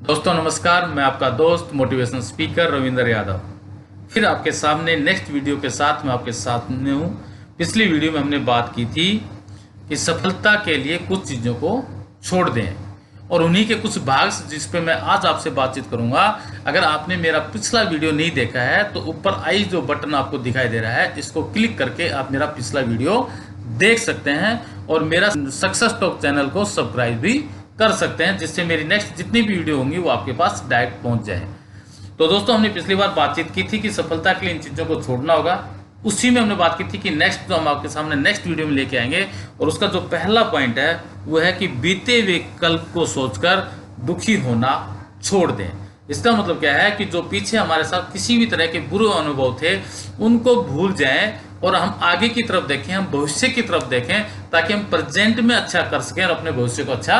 दोस्तों नमस्कार, मैं आपका दोस्त मोटिवेशनल स्पीकर रविंद्र यादव फिर आपके सामने नेक्स्ट वीडियो के साथ मैं आपके साथ में हूँ। पिछली वीडियो में हमने बात की थी कि सफलता के लिए कुछ चीज़ों को छोड़ दें और उन्हीं के कुछ भाग जिस पे मैं आज आपसे बातचीत करूंगा। अगर आपने मेरा पिछला वीडियो नहीं देखा है तो ऊपर आई जो बटन आपको दिखाई दे रहा है, इसको क्लिक करके आप मेरा पिछला वीडियो देख सकते हैं और मेरा सक्सेस टॉक चैनल को सब्सक्राइब भी कर सकते हैं, जिससे मेरी नेक्स्ट जितनी भी वीडियो होंगी वो आपके पास डायरेक्ट पहुंच जाए। तो दोस्तों, हमने पिछली बार बातचीत की थी कि सफलता के लिए इन चीज़ों को छोड़ना होगा। उसी में हमने बात की थी कि नेक्स्ट जो हम आपके सामने नेक्स्ट वीडियो में लेके आएंगे, और उसका जो पहला पॉइंट है वो है कि बीते हुए कल को सोचकर दुखी होना छोड़ दें। इसका मतलब क्या है कि जो पीछे हमारे साथ किसी भी तरह के बुरे अनुभव थे उनको भूल जाएं और हम आगे की तरफ देखें, हम भविष्य की तरफ देखें, ताकि हम प्रेजेंट में अच्छा कर सकें और अपने भविष्य को अच्छा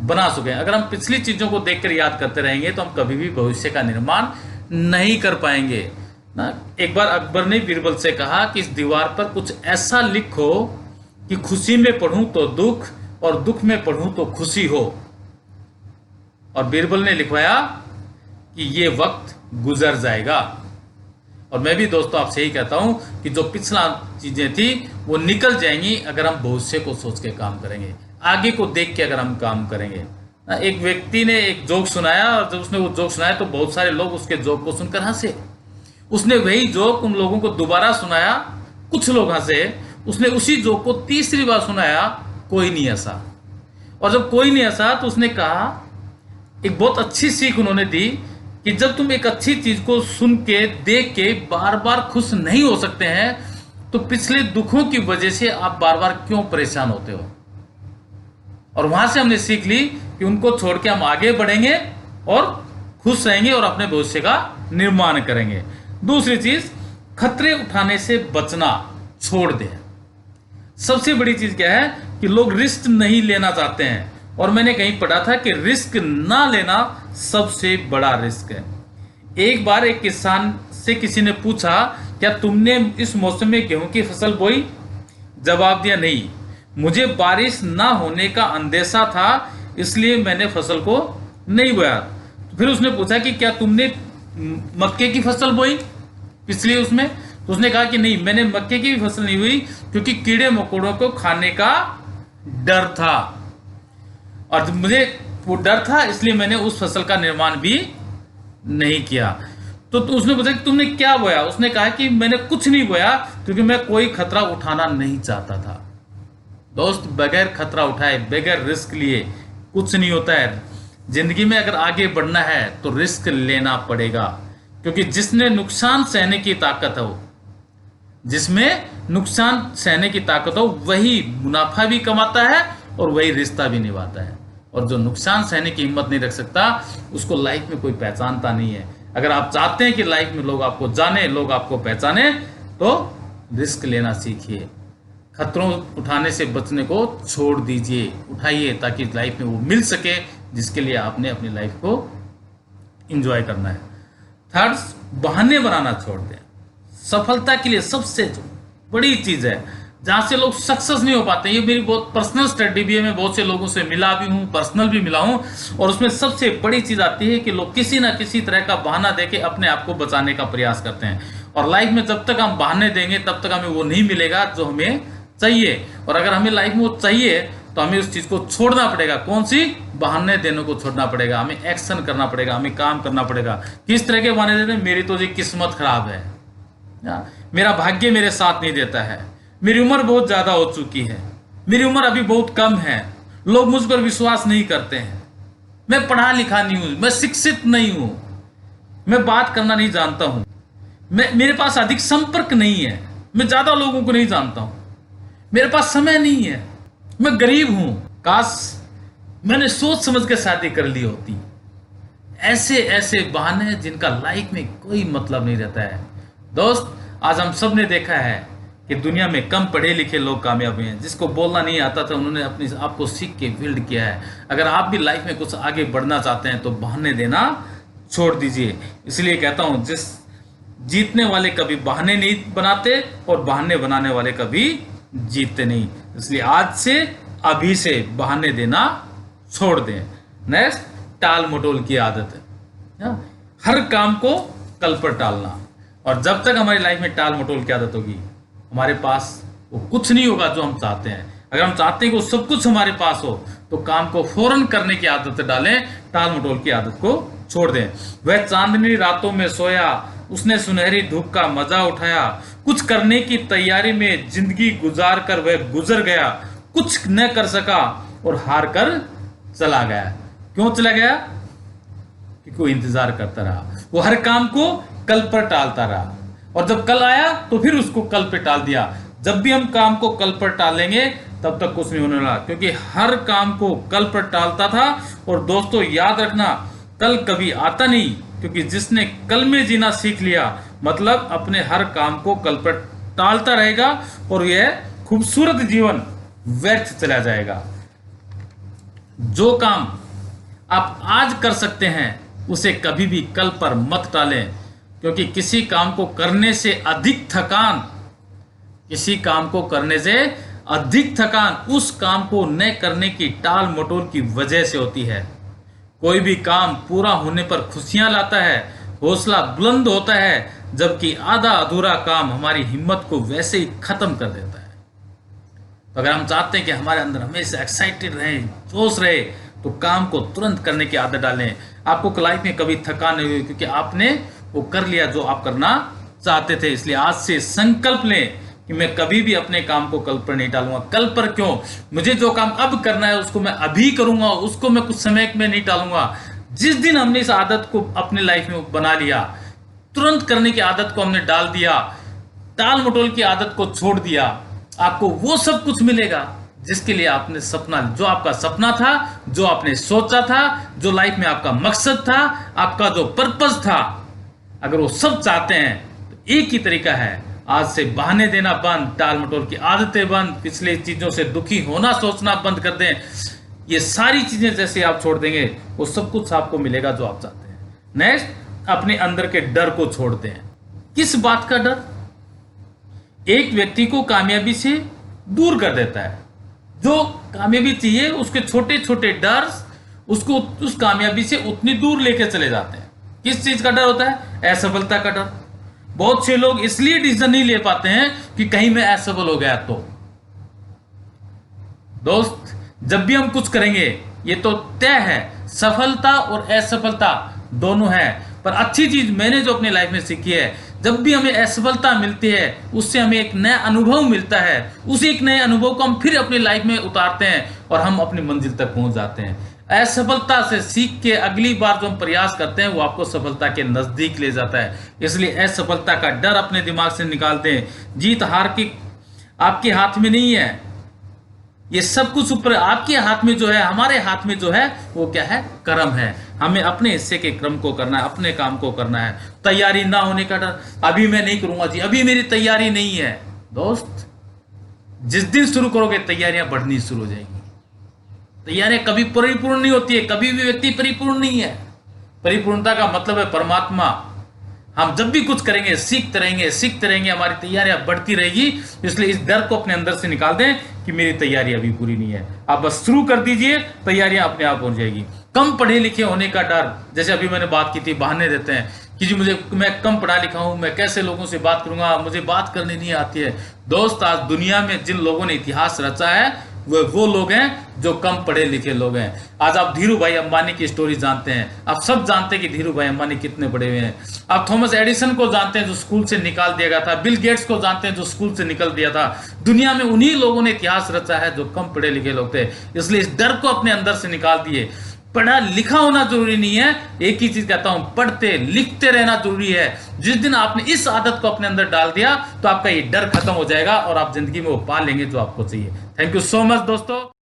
बना सकें। अगर हम पिछली चीजों को देखकर याद करते रहेंगे तो हम कभी भी भविष्य का निर्माण नहीं कर पाएंगे ना। एक बार अकबर ने बीरबल से कहा कि इस दीवार पर कुछ ऐसा लिखो कि खुशी में पढ़ूं तो दुख और दुख में पढ़ूं तो खुशी हो। और बीरबल ने लिखवाया कि ये वक्त गुजर जाएगा। और मैं भी दोस्तों आपसे यही कहता हूं कि जो पिछला चीजें थी वो निकल जाएंगी अगर हम भविष्य को सोच के काम करेंगे, आगे को देख के अगर हम काम करेंगे। एक व्यक्ति ने एक जोक सुनाया और जब उसने वो जोक सुनाया तो बहुत सारे लोग उसके जोक को सुनकर हंसे। उसने वही जोक उन लोगों को दोबारा सुनाया, कुछ लोग हंसे। उसने उसी जोक को तीसरी बार सुनाया, कोई नहीं हंसा। और जब कोई नहीं हंसा तो उसने कहा, एक बहुत अच्छी सीख उन्होंने दी कि जब तुम एक अच्छी चीज को सुन के देख के बार बार खुश नहीं हो सकते हैं तो पिछले दुखों की वजह से आप बार बार क्यों परेशान होते हो। और वहां से हमने सीख ली कि उनको छोड़ के हम आगे बढ़ेंगे और खुश रहेंगे और अपने भविष्य का निर्माण करेंगे। दूसरी चीज, खतरे उठाने से बचना छोड़ दें। सबसे बड़ी चीज क्या है कि लोग रिस्क नहीं लेना चाहते हैं, और मैंने कहीं पढ़ा था कि रिस्क ना लेना सबसे बड़ा रिस्क है। एक बार एक किसान से किसी ने पूछा, क्या तुमने इस मौसम में गेहूं की फसल बोई? जवाब दिया, नहीं, मुझे बारिश ना होने का अंदेशा था इसलिए मैंने फसल को नहीं बोया। फिर उसने पूछा कि क्या तुमने मक्के की फसल बोई पिछले उसमें? तो उसने कहा कि नहीं, मैंने मक्के की भी फसल नहीं हुई क्योंकि कीड़े मकोड़ों को खाने का डर था, और मुझे वो डर था इसलिए मैंने उस फसल का निर्माण भी नहीं किया। तो उसने पूछा कि तुमने क्या बोया? उसने कहा कि मैंने कुछ नहीं बोया क्योंकि मैं कोई खतरा उठाना नहीं चाहता था। दोस्त, बगैर खतरा उठाए, बगैर रिस्क लिए कुछ नहीं होता है। जिंदगी में अगर आगे बढ़ना है तो रिस्क लेना पड़ेगा, क्योंकि जिसने नुकसान सहने की ताकत हो, जिसमें नुकसान सहने की ताकत हो, वही मुनाफा भी कमाता है और वही रिश्ता भी निभाता है। और जो नुकसान सहने की हिम्मत नहीं रख सकता उसको लाइफ में कोई पहचानता नहीं है। अगर आप चाहते हैं कि लाइफ में लोग आपको जाने, लोग आपको पहचाने, तो रिस्क लेना सीखिए। खतरों उठाने से बचने को छोड़ दीजिए, उठाइए, ताकि लाइफ में वो मिल सके जिसके लिए आपने अपनी लाइफ को एंजॉय करना है। थर्ड, बहाने बनाना छोड़ दें। सफलता के लिए सबसे बड़ी चीज है जहां से लोग सक्सेस नहीं हो पाते, ये मेरी बहुत पर्सनल स्टडी भी है, मैं बहुत से लोगों से मिला भी हूं, पर्सनल भी मिला हूं, और उसमें सबसे बड़ी चीज आती है कि लोग किसी ना किसी तरह का बहाना देके अपने आप को बचाने का प्रयास करते हैं। और लाइफ में जब तक हम बहाने देंगे तब तक हमें वो नहीं मिलेगा जो हमें चाहिए। और अगर हमें लाइफ में वो चाहिए तो हमें उस चीज को छोड़ना पड़ेगा। कौन सी? बहाने देने को छोड़ना पड़ेगा, हमें एक्शन करना पड़ेगा, हमें काम करना पड़ेगा। किस तरह के बहाने देते हैं? मेरी तो जी किस्मत खराब है, मेरा भाग्य मेरे साथ नहीं देता है, मेरी उम्र बहुत ज्यादा हो चुकी है, मेरी उम्र अभी बहुत कम है, लोग मुझ पर विश्वास नहीं करते हैं, मैं पढ़ा लिखा नहीं हूं, मैं शिक्षित नहीं हूं, मैं बात करना नहीं जानता हूं, मेरे पास अधिक संपर्क नहीं है, मैं ज्यादा लोगों को नहीं जानता हूं, मेरे पास समय नहीं है, मैं गरीब हूं, काश मैंने सोच समझ के शादी कर ली होती। ऐसे ऐसे बहाने जिनका लाइफ में कोई मतलब नहीं रहता है। दोस्त, आज हम सब ने देखा है कि दुनिया में कम पढ़े लिखे लोग कामयाब हुए हैं। जिसको बोलना नहीं आता था उन्होंने अपने आप को सीख के बिल्ड किया है। अगर आप भी लाइफ में कुछ आगे बढ़ना चाहते हैं तो बहाने देना छोड़ दीजिए। इसलिए कहता हूं, जिस जीतने वाले कभी बहाने नहीं बनाते और बहाने बनाने वाले कभी जीतते नहीं। इसलिए आज से, अभी से बहाने देना छोड़ दें। नेक्स्ट, टाल मटोल की आदत है। हर काम को कल पर टालना, और जब तक हमारी लाइफ में टाल मटोल की आदत होगी, हमारे पास वो कुछ नहीं होगा जो हम चाहते हैं। अगर हम चाहते हैं कि वो सब कुछ हमारे पास हो, तो काम को फौरन करने की आदत डालें, टाल मटोल की आदत को छोड़ दें। वह चांदनी रातों में सोया, उसने सुनहरी धूप का मजा उठाया, कुछ करने की तैयारी में जिंदगी गुजार कर वह गुजर गया, कुछ न कर सका और हार कर चला गया। क्यों चला गया? क्योंकि वो इंतजार करता रहा, वो हर काम को कल पर टालता रहा, और जब कल आया तो फिर उसको कल पे टाल दिया। जब भी हम काम को कल पर टालेंगे तब तक कुछ नहीं होने वाला, क्योंकि हर काम को कल पर टालता था। और दोस्तों याद रखना, कल कभी आता नहीं, क्योंकि जिसने कल में जीना सीख लिया, मतलब अपने हर काम को कल पर टालता रहेगा, और यह खूबसूरत जीवन व्यर्थ चला जाएगा। जो काम आप आज कर सकते हैं उसे कभी भी कल पर मत टालें, क्योंकि किसी काम को करने से अधिक थकान उस काम को न करने की टाल मटोल की वजह से होती है। कोई भी काम पूरा होने पर खुशियां लाता है, हौसला बुलंद होता है, जबकि आधा अधूरा काम हमारी हिम्मत को वैसे ही खत्म कर देता है। तो अगर हम चाहते हैं कि हमारे अंदर हमेशा एक्साइटेड रहे, जोश रहे, तो काम को तुरंत करने की आदत डालें। आपको लाइफ में कभी थकान नहीं हुई, क्योंकि आपने वो कर लिया जो आप करना चाहते थे। इसलिए आज से संकल्प लें कि मैं कभी भी अपने काम को कल पर नहीं टालूंगा। कल पर क्यों, मुझे जो काम अब करना है उसको मैं अभी करूंगा, उसको मैं कुछ समय में नहीं टालूंगा। जिस दिन हमने इस आदत को अपने लाइफ में बना लिया, तुरंत करने की आदत को हमने डाल दिया, टाल मटोल की आदत को छोड़ दिया, आपको वो सब कुछ मिलेगा जिसके लिए आपने सपना, जो आपका सपना था, जो आपने सोचा था, जो लाइफ में आपका मकसद था, आपका जो पर्पस था। अगर वो सब चाहते हैं तो एक ही तरीका है, आज से बहाने देना बंद, टाल मटोल की आदतें बंद, पिछले चीजों से दुखी होना सोचना बंद कर दें। ये सारी चीजें जैसे आप छोड़ देंगे, वो सब कुछ आपको मिलेगा जो आप चाहते हैं। नेक्स्ट, अपने अंदर के डर को छोड़ते हैं। किस बात का डर? एक व्यक्ति को कामयाबी से दूर कर देता है। जो कामयाबी चाहिए, उसके छोटे छोटे डर उसको उस कामयाबी से उतनी दूर लेके चले जाते हैं। किस चीज का डर होता है? असफलता का डर। बहुत से लोग इसलिए डिसीजन नहीं ले पाते हैं कि कहीं मैं असफल हो गया तो। दोस्त, जब भी हम कुछ करेंगे, ये तो तय है, सफलता और असफलता दोनों है। पर अच्छी चीज मैंने जो अपनी लाइफ में सीखी है, जब भी हमें असफलता मिलती है, उससे हमें एक नया अनुभव मिलता है। उस एक नए अनुभव को हम फिर अपनी लाइफ में उतारते हैं और हम अपनी मंजिल तक पहुंच जाते हैं। असफलता से सीख के अगली बार जो हम प्रयास करते हैं, वो आपको सफलता के नजदीक ले जाता है। इसलिए असफलता का डर अपने दिमाग से निकाल दें। जीत हार की आपके हाथ में नहीं है, ये सब कुछ ऊपर आपके हाथ में जो है, हमारे हाथ में जो है, वो क्या है? कर्म है। हमें अपने हिस्से के क्रम को करना है, अपने काम को करना है। तैयारी ना होने का डर, अभी मैं नहीं करूंगा जी, अभी मेरी तैयारी नहीं है। दोस्त, जिस दिन शुरू करोगे, तैयारियां बढ़नी शुरू हो जाएंगी। तैयारियां कभी परिपूर्ण नहीं होती है, कभी भी व्यक्ति परिपूर्ण नहीं है। परिपूर्णता का मतलब है परमात्मा। हम जब भी कुछ करेंगे, सीखते रहेंगे, हमारी तैयारियां बढ़ती रहेगी। इसलिए इस डर को अपने अंदर से निकाल दें कि मेरी तैयारी अभी पूरी नहीं है। आप बस शुरू कर दीजिए, तैयारियां अपने आप हो जाएगी। कम पढ़े लिखे होने का डर, जैसे अभी मैंने बात की थी, बहाने देते हैं कि जी मैं कम पढ़ा लिखा हूं, मैं कैसे लोगों से बात करूंगा, मुझे बात करनी नहीं आती है। दोस्त, आज दुनिया में जिन लोगों ने इतिहास रचा है, वो लोग हैं जो कम पढ़े लिखे लोग हैं। आज आप धीरू भाई अंबानी की स्टोरी जानते हैं, आप सब जानते हैं कि धीरू भाई अंबानी कितने बड़े हुए हैं। आप थॉमस एडिसन को जानते हैं जो स्कूल से निकाल दिया गया था, बिल गेट्स को जानते हैं जो स्कूल से निकल दिया था। दुनिया में उन्हीं लोगों ने इतिहास रचा है जो कम पढ़े लिखे लोग थे। इसलिए इस डर को अपने अंदर से निकाल दिए। पढ़ा लिखा होना जरूरी नहीं है, एक ही चीज कहता हूं, पढ़ते लिखते रहना जरूरी है। जिस दिन आपने इस आदत को अपने अंदर डाल दिया, तो आपका ये डर खत्म हो जाएगा और आप जिंदगी में वो पा लेंगे जो आपको चाहिए। थैंक यू सो मच दोस्तों।